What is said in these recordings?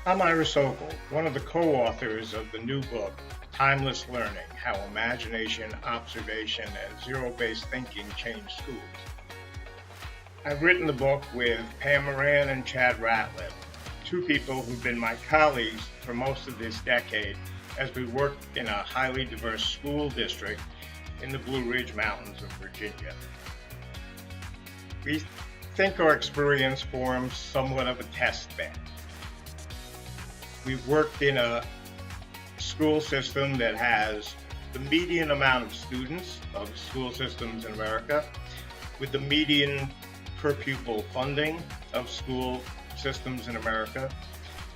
I'm Ira Socol, one of the co-authors of the new book, Timeless Learning: How Imagination, Observation, and Zero-Based Thinking Change Schools. I've written the book with Pam Moran and Chad Ratliff, two people who've been my colleagues for most of this decade as we worked in a highly diverse school district in the Blue Ridge Mountains of Virginia. We think our experience forms somewhat of a test bed. We've worked in a school system that has the median amount of students of school systems in America, with the median per pupil funding of school systems in America.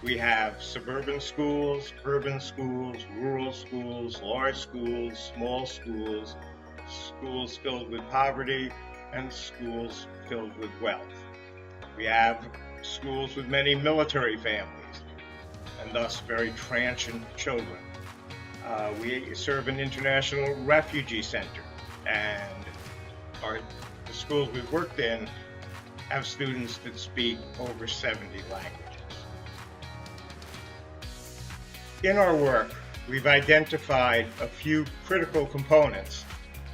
We have suburban schools, urban schools, rural schools, large schools, small schools, schools filled with poverty, and schools filled with wealth. We have schools with many military families, and thus very transient children. We serve an international refugee center, and the schools we've worked in have students that speak over 70 languages. In our work, we've identified a few critical components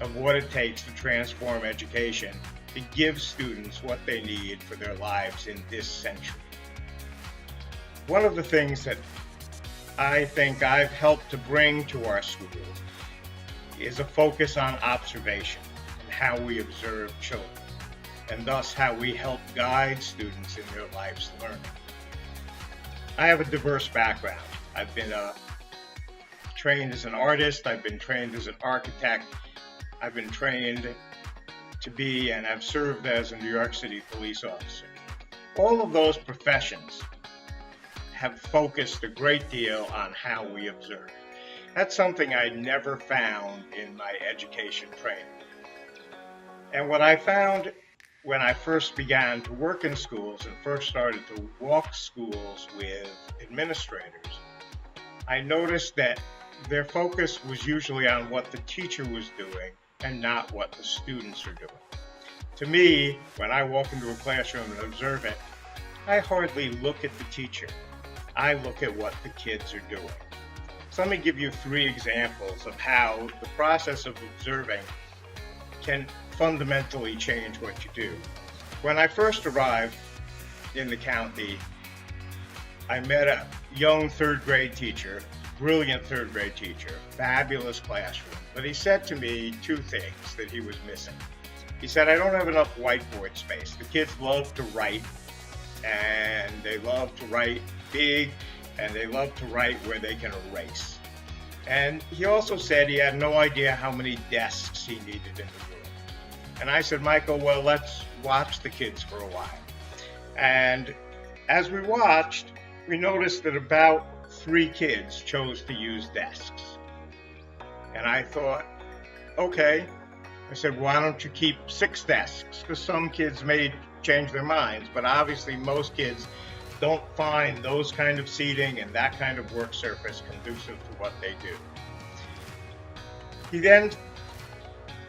of what it takes to transform education to give students what they need for their lives in this century. One of the things that I think I've helped to bring to our schools is a focus on observation and how we observe children, and thus how we help guide students in their life's learning. I have a diverse background. I've been trained as an artist, I've been trained as an architect, I've been trained to be and have served as a New York City police officer. All of those professions have focused a great deal on how we observe. That's something I never found in my education training. And what I found when I first began to work in schools and first started to walk schools with administrators, I noticed that their focus was usually on what the teacher was doing and not what the students are doing. To me, when I walk into a classroom and observe it, I hardly look at the teacher. I look at what the kids are doing. So let me give you 3 examples of how the process of observing can fundamentally change what you do. When I first arrived in the county, I met a young 3rd grade teacher, brilliant 3rd grade teacher, fabulous classroom. But he said to me 2 things that he was missing. He said, I don't have enough whiteboard space. The kids love to write, and they love to write big, and they love to write where they can erase. And he also said he had no idea how many desks he needed in the room. And I said, Michael, well, let's watch the kids for a while. And as we watched, we noticed that about 3 kids chose to use desks. And I thought, okay. I said, why don't you keep 6 desks? Because some kids may change their minds, but obviously most kids don't find those kind of seating and that kind of work surface conducive to what they do. He then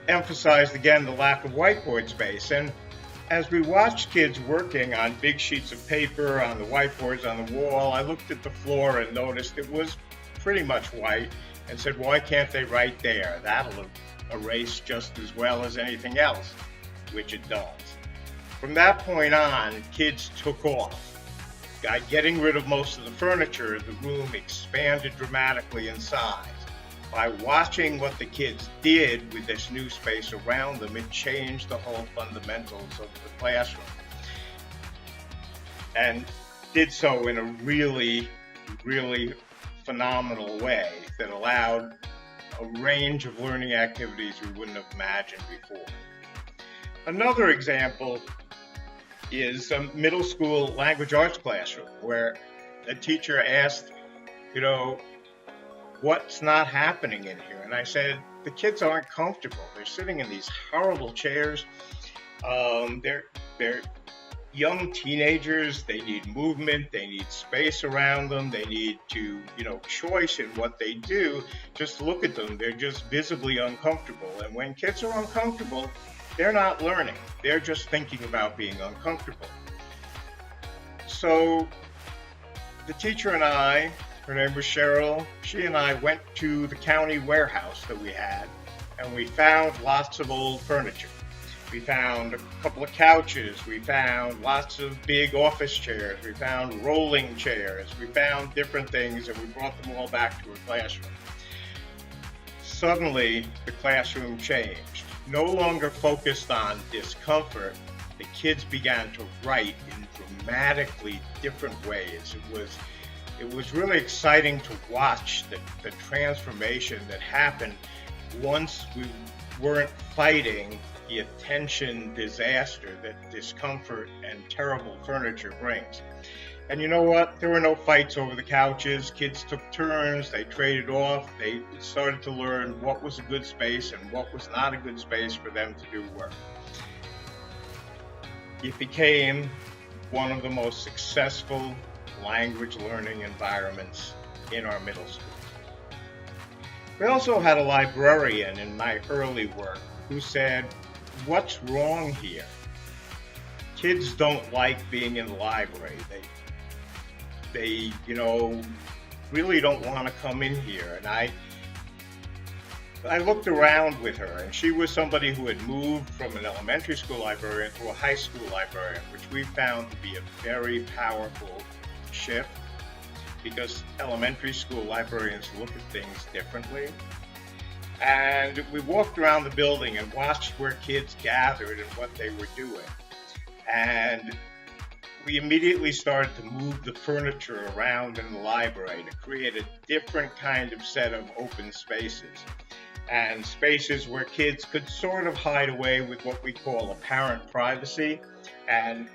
emphasized again the lack of whiteboard space, and as we watched kids working on big sheets of paper, on the whiteboards on the wall, I looked at the floor and noticed it was pretty much white and said, why can't they write there? That'll erase just as well as anything else, which it does. From that point on, kids took off. By getting rid of most of the furniture, the room expanded dramatically in size. By watching what the kids did with this new space around them, it changed the whole fundamentals of the classroom. And did so in a really, really phenomenal way that allowed a range of learning activities we wouldn't have imagined before. Another example is a middle school language arts classroom where a teacher asked, what's not happening in here? And I said, the kids aren't comfortable. They're sitting in these horrible chairs. They're young teenagers. They need movement. They need space around them. They need to, choice in what they do. Just look at them. They're just visibly uncomfortable. And when kids are uncomfortable, they're not learning. They're just thinking about being uncomfortable. So the teacher and I, her name was Cheryl, she and I went to the county warehouse that we had, and we found lots of old furniture. We found a couple of couches, we found lots of big office chairs, we found rolling chairs, we found different things, and we brought them all back to her classroom. Suddenly, the classroom changed. No longer focused on discomfort, the kids began to write in dramatically different ways. It was really exciting to watch the transformation that happened once we weren't fighting the attention disaster that discomfort and terrible furniture brings. And you know what? There were no fights over the couches. Kids took turns, they traded off, they started to learn what was a good space and what was not a good space for them to do work. It became one of the most successful language learning environments in our middle school. We also had a librarian in my early work who said, "What's wrong here? Kids don't like being in the library. They really don't want to come in here." And I looked around with her, and she was somebody who had moved from an elementary school librarian to a high school librarian, which we found to be a very powerful shift, because elementary school librarians look at things differently. And we walked around the building and watched where kids gathered and what they were doing. And we immediately started to move the furniture around in the library to create a different kind of set of open spaces, and spaces where kids could sort of hide away with what we call apparent privacy and,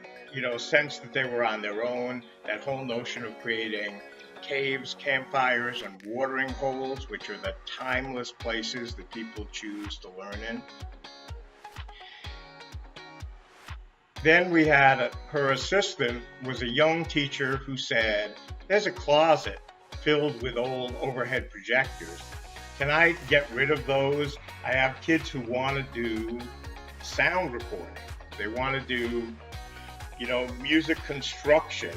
sense that they were on their own. That whole notion of creating caves, campfires, and watering holes, which are the timeless places that people choose to learn in. Then we had her assistant was a young teacher who said, "There's a closet filled with old overhead projectors. Can I get rid of those? I have kids who want to do sound recording. They want to do, music construction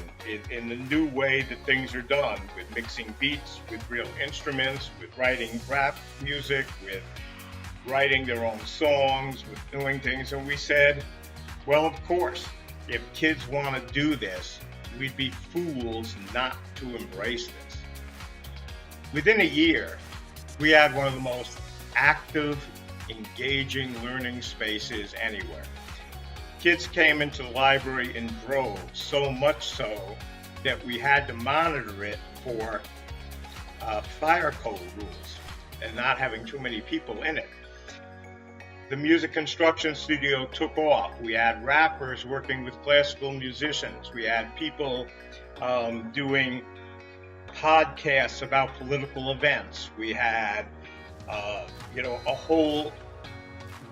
in the new way that things are done, with mixing beats, with real instruments, with writing rap music, with writing their own songs, with doing things." And we said, well, of course, if kids want to do this, we'd be fools not to embrace this. Within a year, we had one of the most active, engaging learning spaces anywhere. Kids came into the library in droves, so much so that we had to monitor it for fire code rules and not having too many people in it. The music construction studio took off. We had rappers working with classical musicians. We had people doing podcasts about political events. We had, a whole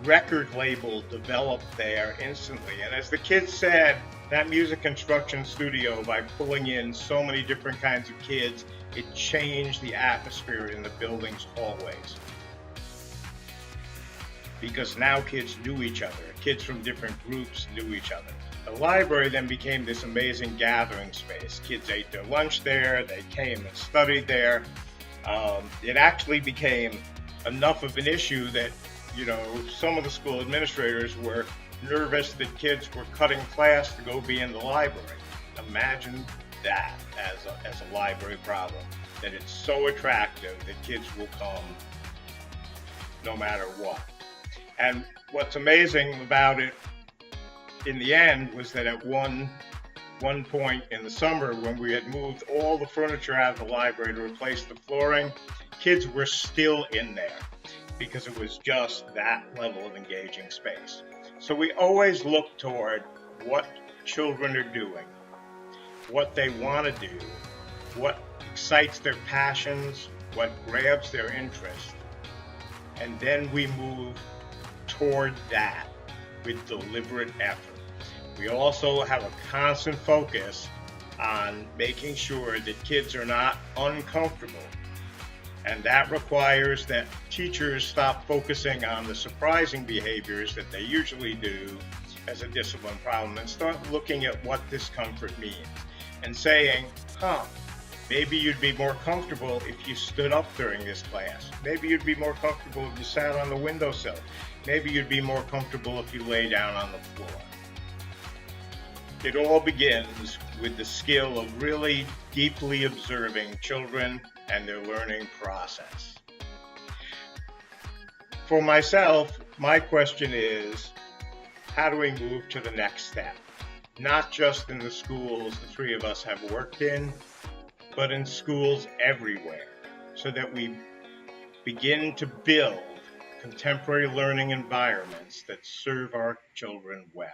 record label developed there instantly. And as the kids said, that music construction studio, by pulling in so many different kinds of kids, it changed the atmosphere in the building's hallways. Because now kids knew each other. Kids from different groups knew each other. The library then became this amazing gathering space. Kids ate their lunch there, they came and studied there. It actually became enough of an issue that, some of the school administrators were nervous that kids were cutting class to go be in the library. Imagine that as a library problem, that it's so attractive that kids will come no matter what. And what's amazing about it in the end was that at one point in the summer, when we had moved all the furniture out of the library to replace the flooring, kids were still in there because it was just that level of engaging space. So we always look toward what children are doing, what they want to do, what excites their passions, what grabs their interest, and then we move toward that with deliberate effort. We also have a constant focus on making sure that kids are not uncomfortable. And that requires that teachers stop focusing on the surprising behaviors that they usually do as a discipline problem and start looking at what discomfort means and saying, Maybe you'd be more comfortable if you stood up during this class. Maybe you'd be more comfortable if you sat on the windowsill. Maybe you'd be more comfortable if you lay down on the floor. It all begins with the skill of really deeply observing children and their learning process. For myself, my question is, how do we move to the next step? Not just in the schools the three of us have worked in, but in schools everywhere, so that we begin to build contemporary learning environments that serve our children well.